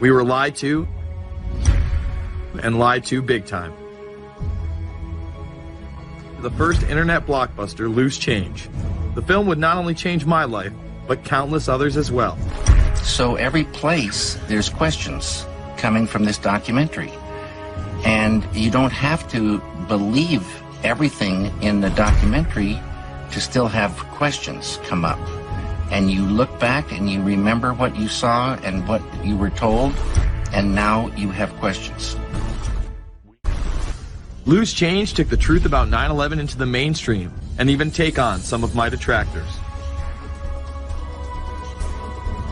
We were lied to, and lied to big time. The first internet blockbuster, Loose Change. The film would not only change my life, but countless others as well. So every place, there's questions coming from this documentary. And you don't have to believe everything in the documentary to still have questions come up. And you look back and you remember what you saw and what you were told, and now you have questions. Loose Change took the truth about 9/11 into the mainstream and even take on some of my detractors.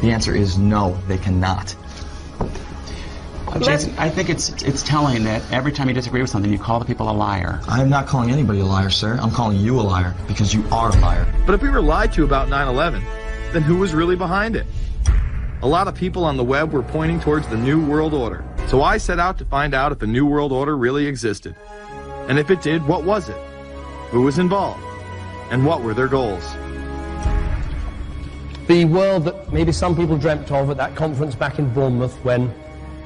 The answer is no, they cannot. Jason, I think it's telling that every time you disagree with something, you call the people a liar. I'm not calling anybody a liar, sir. I'm calling you a liar because you are a liar. But if we were lied to about 9/11, then who was really behind it? A lot of people on the web were pointing towards the New World Order. So I set out to find out if the New World Order really existed. And if it did, what was it? Who was involved? And what were their goals? The world that maybe some people dreamt of at that conference back in Bournemouth, when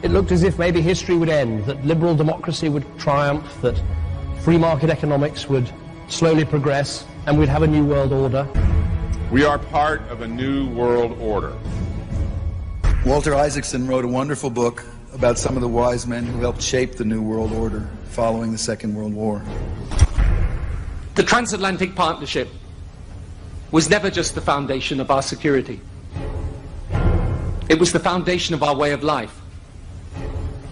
it looked as if maybe history would end, that liberal democracy would triumph, that free market economics would slowly progress, and we'd have a new world order. We are part of a new world order. Walter Isaacson wrote a wonderful book about some of the wise men who helped shape the New World Order following the Second World War. The transatlantic partnership was never just the foundation of our security. It was the foundation of our way of life.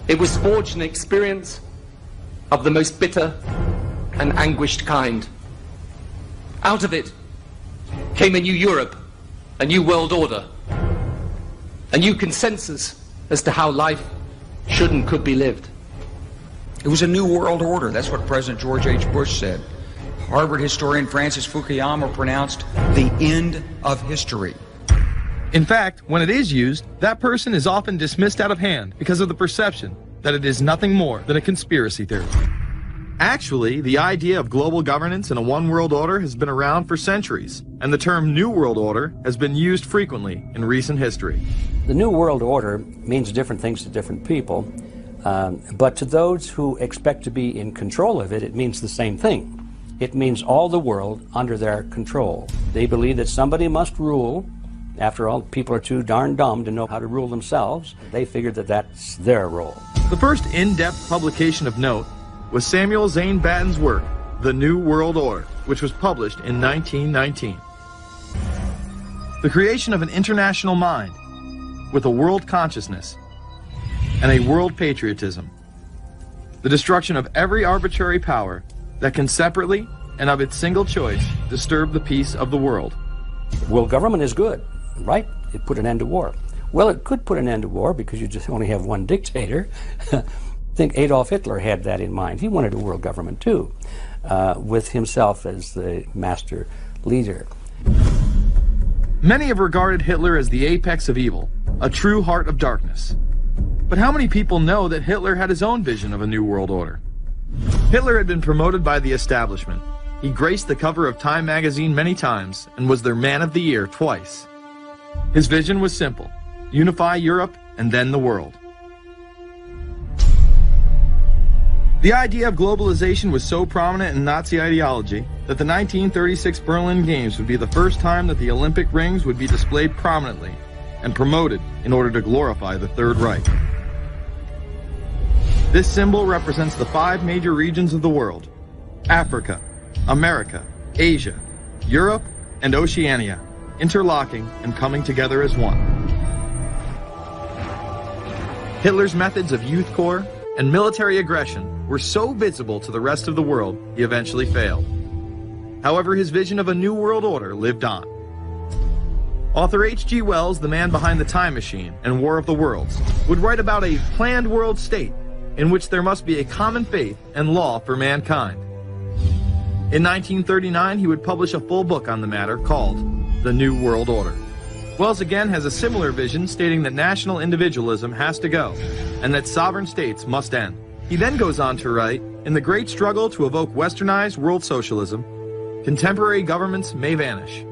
It was forged an experience of the most bitter and anguished kind. Out of it came a new Europe, a new world order, a new consensus as to how life should and could be lived. It was a new world order. That's what President George H. Bush said. Harvard historian Francis Fukuyama pronounced the end of history. In fact, when it is used, that person is often dismissed out of hand because of the perception that it is nothing more than a conspiracy theory. Actually, the idea of global governance and a one world order has been around for centuries, and the term New World Order has been used frequently in recent history. The New World Order means different things to different people, but to those who expect to be in control of it, it means the same thing. It means all the world under their control. They believe that somebody must rule. After all, people are too darn dumb to know how to rule themselves. They figured that that's their role. The first in-depth publication of note was Samuel Zane Batten's work, The New World Order, which was published in 1919. The creation of an international mind with a world consciousness and a world patriotism. The destruction of every arbitrary power that can separately and of its single choice disturb the peace of the world. Well, government is good, right? It put an end to war. Well, it could put an end to war because you just only have one dictator. I think Adolf Hitler had that in mind. He wanted a world government too, with himself as the master leader. Many have regarded Hitler as the apex of evil, a true heart of darkness. But how many people know that Hitler had his own vision of a new world order? Hitler had been promoted by the establishment. He graced the cover of Time magazine many times and was their Man of the Year twice. His vision was simple: unify Europe and then the world. The idea of globalization was so prominent in Nazi ideology that the 1936 Berlin Games would be the first time that the Olympic rings would be displayed prominently and promoted in order to glorify the Third Reich. This symbol represents the 5 major regions of the world: Africa, America, Asia, Europe, and Oceania, interlocking and coming together as one. Hitler's methods of youth corps and military aggression were so visible to the rest of the world, he eventually failed. However, his vision of a new world order lived on. Author H.G. Wells, the man behind The Time Machine and War of the Worlds, would write about a planned world state in which there must be a common faith and law for mankind. In 1939, he would publish a full book on the matter called The New World Order. Wells again has a similar vision, stating that national individualism has to go and that sovereign states must end. He then goes on to write, in the great struggle to evoke westernized world socialism, contemporary governments may vanish.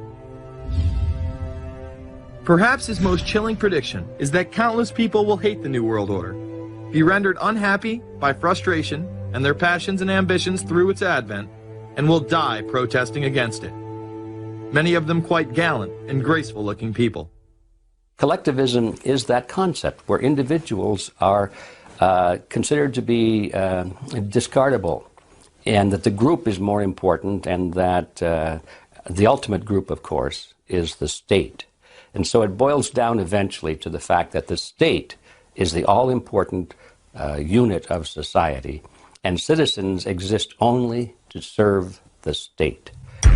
Perhaps his most chilling prediction is that countless people will hate the New World Order, be rendered unhappy by frustration and their passions and ambitions through its advent, and will die protesting against it. Many of them quite gallant and graceful-looking people. Collectivism is that concept where individuals are considered to be discardable, and that the group is more important, and that the ultimate group, of course, is the state. And so it boils down eventually to the fact that the state is the all-important unit of society, and citizens exist only to serve the state.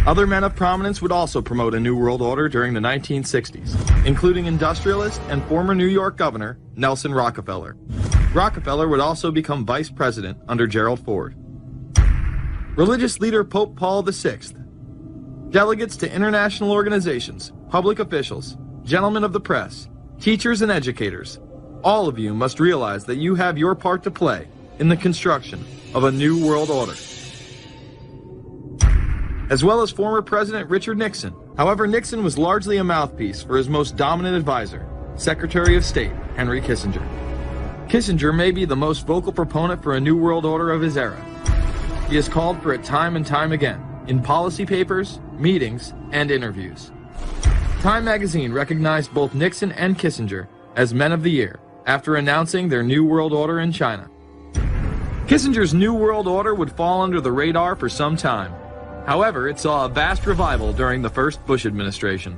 Other men of prominence would also promote a New World Order during the 1960s, including industrialist and former New York Governor Nelson Rockefeller. Rockefeller would also become vice president under Gerald Ford. Religious leader Pope Paul VI, delegates to international organizations, public officials, gentlemen of the press, teachers and educators, all of you must realize that you have your part to play in the construction of a New World Order. As well as former President Richard Nixon. However, Nixon was largely a mouthpiece for his most dominant advisor, Secretary of State Henry Kissinger. Kissinger may be the most vocal proponent for a New World Order of his era. He has called for it time and time again, in policy papers, meetings, and interviews. Time magazine recognized both Nixon and Kissinger as Men of the Year after announcing their New World Order in China. Kissinger's New World Order would fall under the radar for some time. However, it saw a vast revival during the first Bush administration.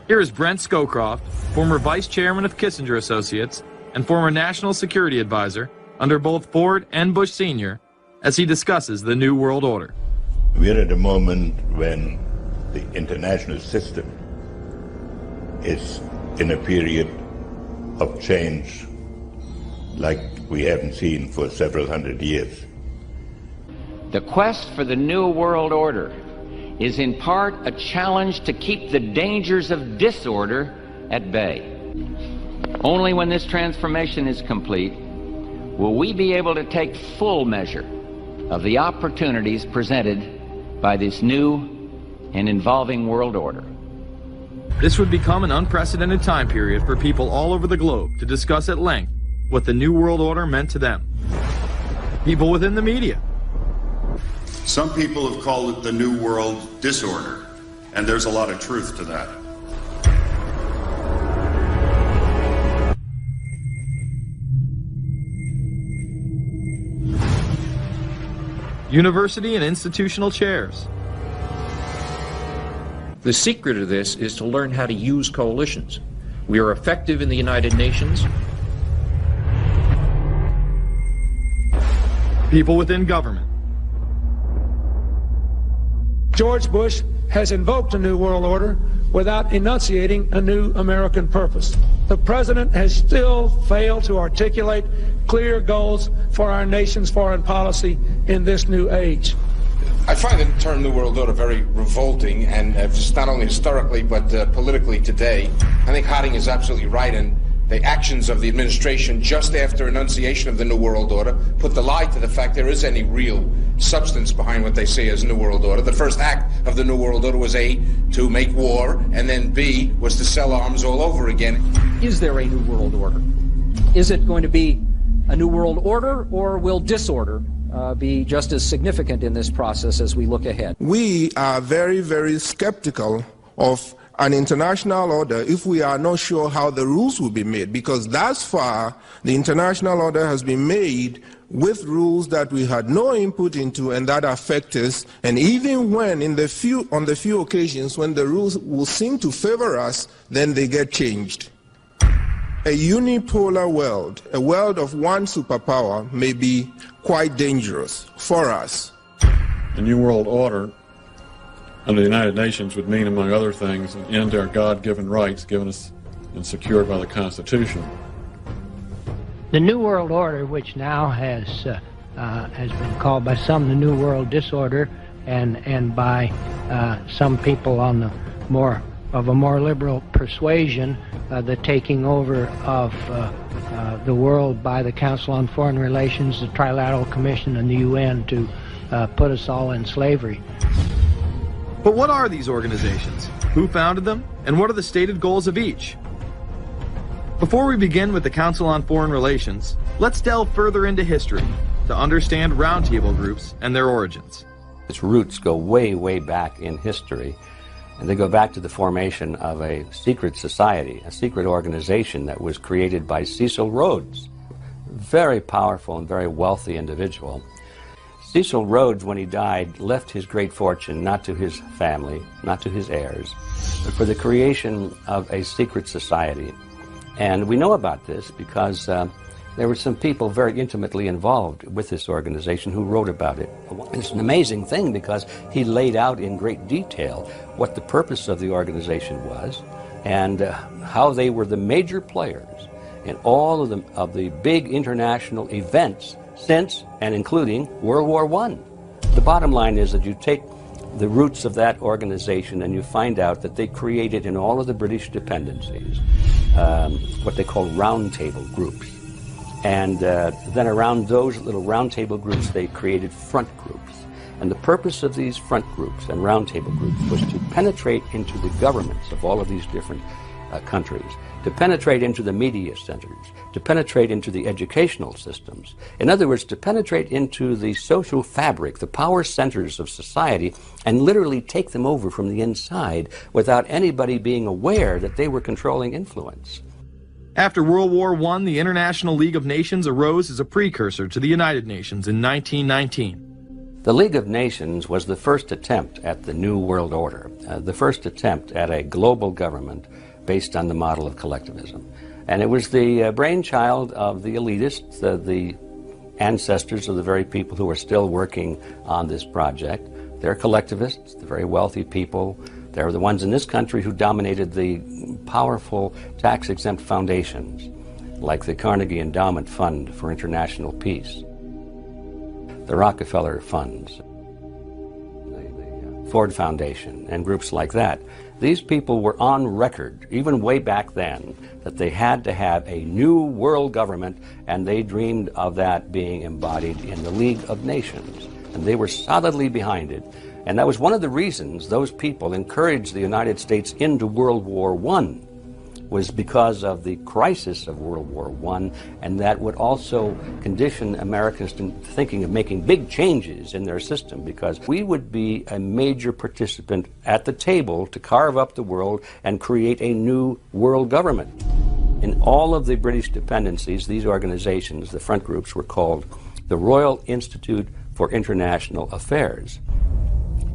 Here is Brent Scowcroft, former vice chairman of Kissinger Associates and former national security advisor under both Ford and Bush Sr., as he discusses the New World Order. We're at a moment when the international system is in a period of change like we haven't seen for several hundred years. The quest for the New World Order is in part a challenge to keep the dangers of disorder at bay. Only when this transformation is complete will we be able to take full measure of the opportunities presented by this new and evolving world order. This would become an unprecedented time period for people all over the globe to discuss at length what the New World Order meant to them. People within the media. Some people have called it the New World Disorder, and there's a lot of truth to that. University and institutional chairs. The secret of this is to learn how to use coalitions. We are effective in the United Nations. People within government. George Bush has invoked a new world order without enunciating a new American purpose. The president has still failed to articulate clear goals for our nation's foreign policy in this new age. I find the term New World Order very revolting, and just not only historically but politically today. I think Harding is absolutely right, and the actions of the administration just after enunciation of the New World Order put the lie to the fact there is any real substance behind what they say as New World Order. The first act of the New World Order was A, to make war, and then B, was to sell arms all over again. Is there a New World Order? Is it going to be a New World Order, or will disorder be just as significant in this process as we look ahead? We are very, very skeptical of an international order if we are not sure how the rules will be made, because thus far the international order has been made with rules that we had no input into and that affect us, and even when on the few occasions when the rules will seem to favor us, then they get changed. A unipolar world, a world of one superpower, may be quite dangerous for us. The New World Order under the United Nations would mean, among other things, an end to our God-given rights given us and secured by the Constitution. The New World Order, which now has been called by some the New World Disorder, and by some people on the more liberal persuasion, the taking over of the world by the Council on Foreign Relations, the Trilateral Commission, and the UN to put us all in slavery. But what are these organizations? Who founded them? And what are the stated goals of each? Before we begin with the Council on Foreign Relations, let's delve further into history to understand roundtable groups and their origins. Its roots go way, way back in history, and they go back to the formation of a secret society, a secret organization that was created by Cecil Rhodes, a very powerful and very wealthy individual. Cecil Rhodes, when he died, left his great fortune not to his family, not to his heirs, but for the creation of a secret society. And we know about this because there were some people very intimately involved with this organization who wrote about it. It's an amazing thing because he laid out in great detail what the purpose of the organization was and how they were the major players in all of the big international events since and including World War I. The bottom line is that you take the roots of that organization and you find out that they created in all of the British dependencies what they call roundtable groups. And then around those little roundtable groups, they created front groups. And the purpose of these front groups and roundtable groups was to penetrate into the governments of all of these different countries, to penetrate into the media centers, to penetrate into the educational systems. In other words, to penetrate into the social fabric, the power centers of society, and literally take them over from the inside without anybody being aware that they were controlling influence. After World War I, the International League of Nations arose as a precursor to the United Nations in 1919. The League of Nations was the first attempt at the New World Order, the first attempt at a global government based on the model of collectivism. And it was the brainchild of the elitists, the ancestors of the very people who are still working on this project. They're collectivists, the very wealthy people. They're the ones in this country who dominated the powerful tax-exempt foundations, like the Carnegie Endowment Fund for International Peace, the Rockefeller Funds, the Ford Foundation, and groups like that. These people were on record, even way back then, that they had to have a new world government, and they dreamed of that being embodied in the League of Nations. And they were solidly behind it. And that was one of the reasons those people encouraged the United States into World War I, was because of the crisis of World War I, and that would also condition Americans to thinking of making big changes in their system, because we would be a major participant at the table to carve up the world and create a new world government. In all of the British dependencies, these organizations, the front groups, were called the Royal Institute for International Affairs.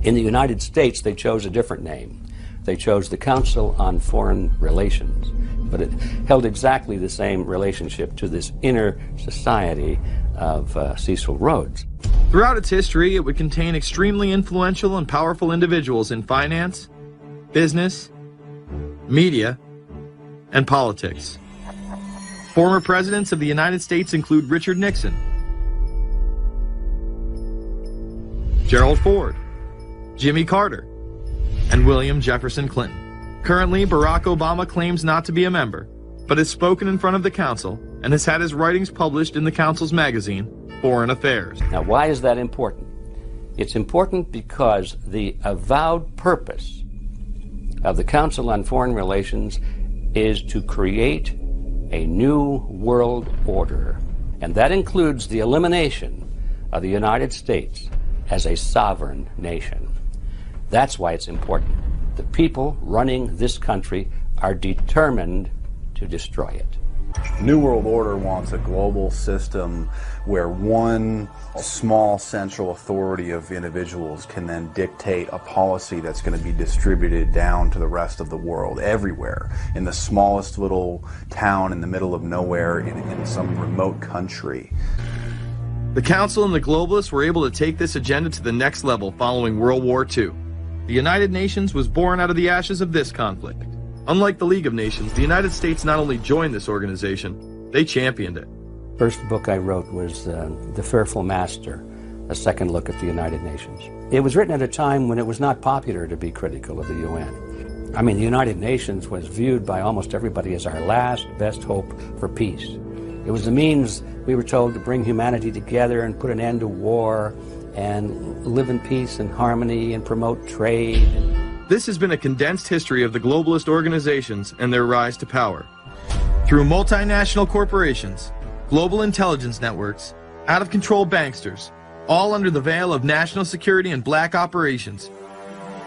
In the United States, they chose a different name. They chose the Council on Foreign Relations, but it held exactly the same relationship to this inner society of Cecil Rhodes. Throughout its history, it would contain extremely influential and powerful individuals in finance, business, media, and politics. Former presidents of the United States include Richard Nixon, Gerald Ford, Jimmy Carter, and William Jefferson Clinton. Currently, Barack Obama claims not to be a member, but has spoken in front of the Council and has had his writings published in the Council's magazine, Foreign Affairs. Now, why is that important? It's important because the avowed purpose of the Council on Foreign Relations is to create a new world order, and that includes the elimination of the United States as a sovereign nation. That's why it's important. The people running this country are determined to destroy it. New World Order wants a global system where one small central authority of individuals can then dictate a policy that's going to be distributed down to the rest of the world, everywhere, in the smallest little town in the middle of nowhere in some remote country. The Council and the globalists were able to take this agenda to the next level following World War II. The United Nations was born out of the ashes of this conflict. Unlike the League of Nations, the United States not only joined this organization, they championed it. First book I wrote was The Fearful Master, a second look at the United Nations. It was written at a time when it was not popular to be critical of the UN. I mean, the United Nations was viewed by almost everybody as our last best hope for peace. It was the means, we were told, to bring humanity together and put an end to war and live in peace and harmony and promote trade. This has been a condensed history of the globalist organizations and their rise to power. Through multinational corporations, global intelligence networks, out-of-control banksters, all under the veil of national security and black operations,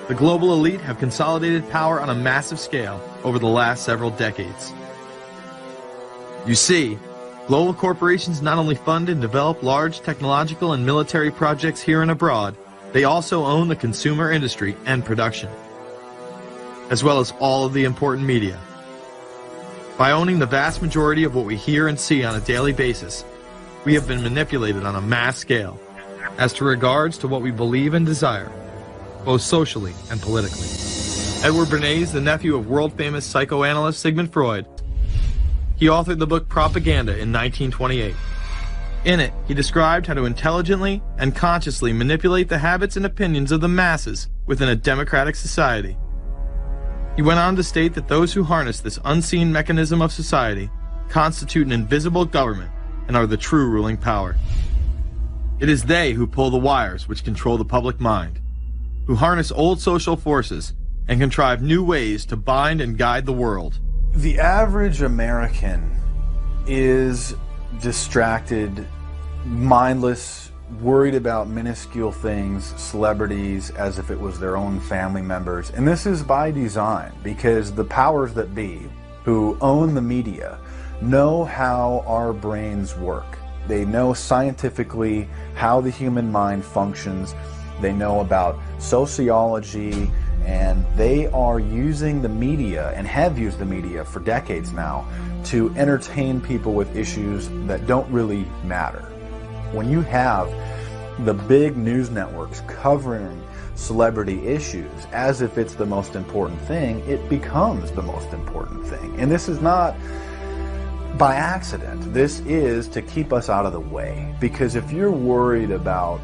the global elite have consolidated power on a massive scale over the last several decades. You see, global corporations not only fund and develop large technological and military projects here and abroad, they also own the consumer industry and production, as well as all of the important media. By owning the vast majority of what we hear and see on a daily basis, we have been manipulated on a mass scale as to regards to what we believe and desire, both socially and politically. Edward Bernays, the nephew of world-famous psychoanalyst Sigmund Freud, he authored the book Propaganda in 1928. In it, he described how to intelligently and consciously manipulate the habits and opinions of the masses within a democratic society. He went on to state that those who harness this unseen mechanism of society constitute an invisible government and are the true ruling power. It is they who pull the wires which control the public mind, who harness old social forces and contrive new ways to bind and guide the world. The average American is distracted, mindless, worried about minuscule things, celebrities, as if it was their own family members. And this is by design, because the powers that be, who own the media, know how our brains work. They know scientifically how the human mind functions. They know about sociology, and they are using the media, and have used the media for decades now, to entertain people with issues that don't really matter. When you have the big news networks covering celebrity issues as if it's the most important thing, it becomes the most important thing. And this is not by accident. This is to keep us out of the way. Because if you're worried about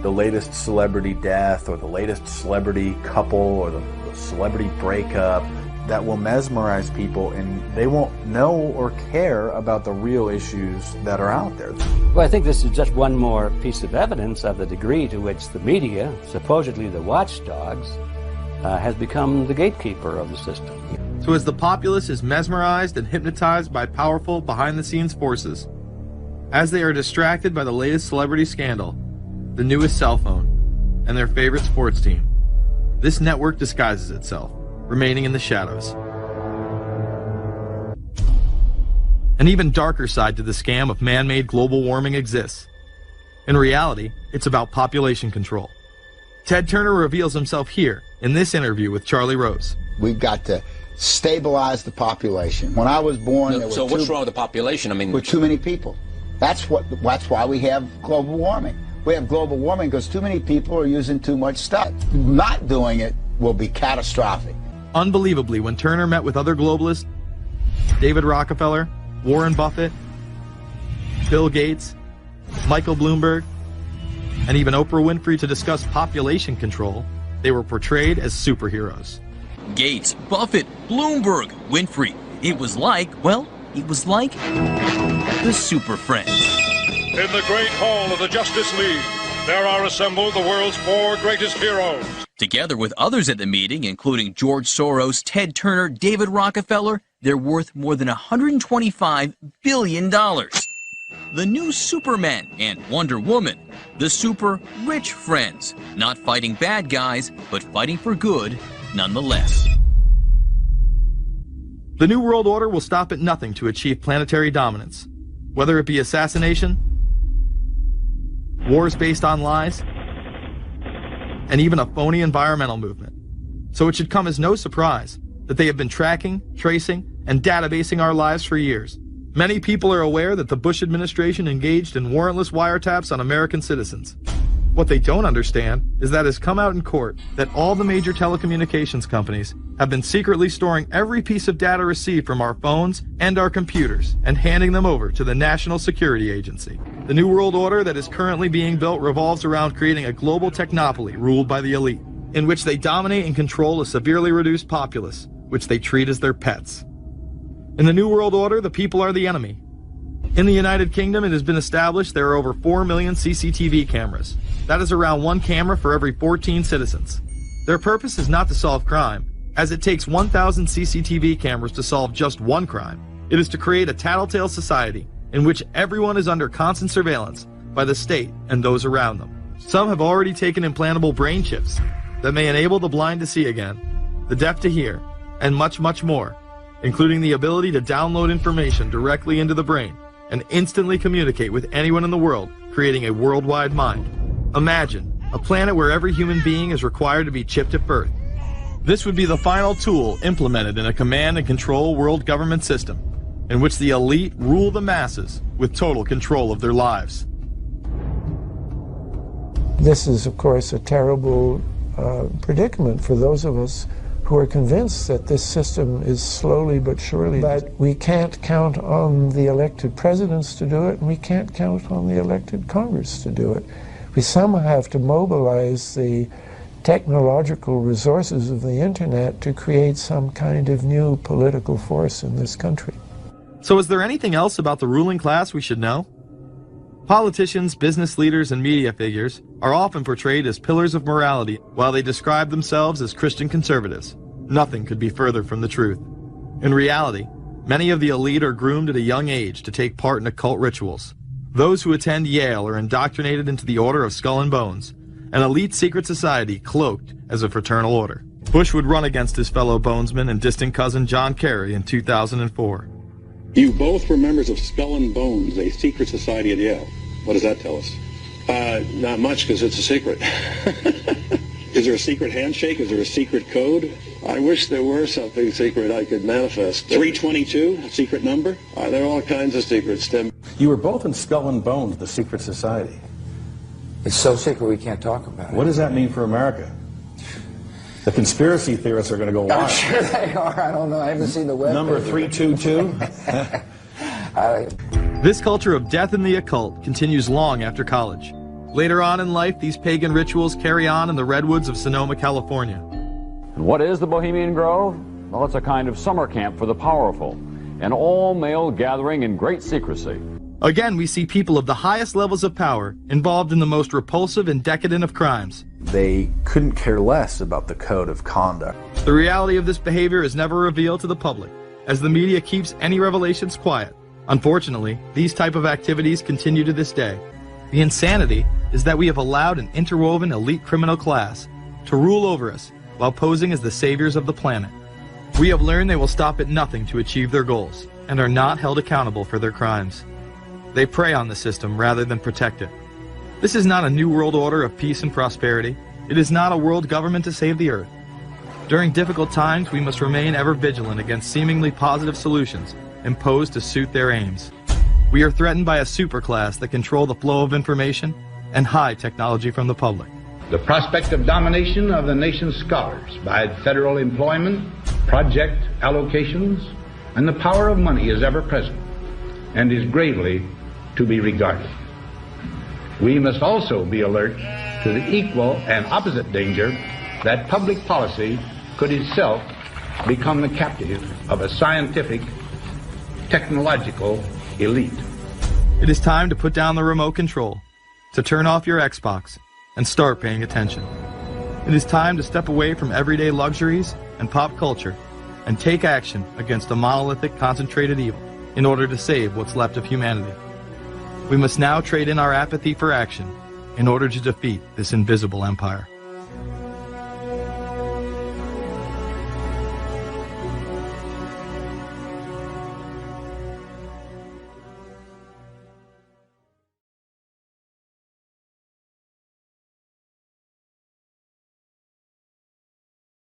the latest celebrity death or the latest celebrity couple or the celebrity breakup, that will mesmerize people and they won't know or care about the real issues that are out there. Well, I think this is just one more piece of evidence of the degree to which the media, supposedly the watchdogs, has become the gatekeeper of the system. So as the populace is mesmerized and hypnotized by powerful behind-the-scenes forces, as they are distracted by the latest celebrity scandal, the newest cell phone, and their favorite sports team, this network disguises itself, remaining in the shadows. An even darker side to the scam of man-made global warming exists. In reality, it's about population control. Ted Turner reveals himself here in this interview with Charlie Rose. We've got to stabilize the population. When I was born, there so what's wrong with the population? I mean, with too many people. That's why we have global warming. We have global warming because too many people are using too much stuff. Not doing it will be catastrophic. Unbelievably, when Turner met with other globalists, David Rockefeller, Warren Buffett, Bill Gates, Michael Bloomberg, and even Oprah Winfrey to discuss population control, they were portrayed as superheroes. Gates, Buffett, Bloomberg, Winfrey. It was like the Super Friends. In the great hall of the Justice League, there are assembled the world's 4 greatest heroes. Together with others at the meeting, including George Soros, Ted Turner, David Rockefeller, they're worth more than $125 billion. The new Superman and Wonder Woman, the super rich friends, not fighting bad guys, but fighting for good nonetheless. The New World Order will stop at nothing to achieve planetary dominance, whether it be assassination, wars based on lies, and even a phony environmental movement. So it should come as no surprise that they have been tracking, tracing, and databasing our lives for years. Many people are aware that the Bush administration engaged in warrantless wiretaps on American citizens. What they don't understand is that it has come out in court that all the major telecommunications companies have been secretly storing every piece of data received from our phones and our computers and handing them over to the National Security Agency. The New World Order that is currently being built revolves around creating a global technopoly ruled by the elite, in which they dominate and control a severely reduced populace, which they treat as their pets. In the New World Order, the people are the enemy. In the United Kingdom, it has been established there are over 4 million CCTV cameras. That is around 1 camera for every 14 citizens. Their purpose is not to solve crime, as it takes 1,000 CCTV cameras to solve just one crime. It is to create a tattletale society in which everyone is under constant surveillance by the state and those around them. Some have already taken implantable brain chips that may enable the blind to see again, the deaf to hear, and much, much more, including the ability to download information directly into the brain and instantly communicate with anyone in the world, creating a worldwide mind. Imagine a planet where every human being is required to be chipped at birth. This would be the final tool implemented in a command and control world government system, in which the elite rule the masses with total control of their lives. This is, of course, a terrible predicament for those of us who are convinced that this system is slowly but surely. But we can't count on the elected presidents to do it, and we can't count on the elected Congress to do it. We somehow have to mobilize the technological resources of the internet to create some kind of new political force in this country. So is there anything else about the ruling class we should know? Politicians, business leaders, and media figures are often portrayed as pillars of morality while they describe themselves as Christian conservatives. Nothing could be further from the truth. In reality, many of the elite are groomed at a young age to take part in occult rituals. Those who attend Yale are indoctrinated into the Order of Skull and Bones, an elite secret society cloaked as a fraternal order. Bush would run against his fellow bonesman and distant cousin John Kerry in 2004. You both were members of Skull and Bones, a secret society at Yale. What does that tell us? Not much, because it's a secret. Is there a secret handshake? Is there a secret code? I wish there were something secret I could manifest. 322, a secret number? There are all kinds of secrets, Tim. You were both in Skull and Bones, the secret society. It's so secret we can't talk about it. What does that mean for America? The conspiracy theorists are going to go wild. I'm sure they are. I don't know. I haven't seen the web. Number 322? This culture of death in the occult continues long after college. Later on in life, these pagan rituals carry on in the redwoods of Sonoma, California. And what is the Bohemian Grove? Well, it's a kind of summer camp for the powerful, an all-male gathering in great secrecy. Again, we see people of the highest levels of power involved in the most repulsive and decadent of crimes. They couldn't care less about the code of conduct. The reality of this behavior is never revealed to the public, as the media keeps any revelations quiet. Unfortunately, these type of activities continue to this day. The insanity is that we have allowed an interwoven elite criminal class to rule over us while posing as the saviors of the planet. We have learned they will stop at nothing to achieve their goals and are not held accountable for their crimes. They prey on the system rather than protect it. This is not a new world order of peace and prosperity. It is not a world government to save the earth. During difficult times, we must remain ever vigilant against seemingly positive solutions imposed to suit their aims. We are threatened by a superclass that control the flow of information and hide technology from the public. The prospect of domination of the nation's scholars by federal employment, project allocations, and the power of money is ever present and is gravely to be regarded. We must also be alert to the equal and opposite danger that public policy could itself become the captive of a scientific, technological elite. It is time to put down the remote control, to turn off your Xbox, and start paying attention. It is time to step away from everyday luxuries and pop culture and take action against a monolithic, concentrated evil in order to save what's left of humanity. We must now trade in our apathy for action in order to defeat this invisible empire.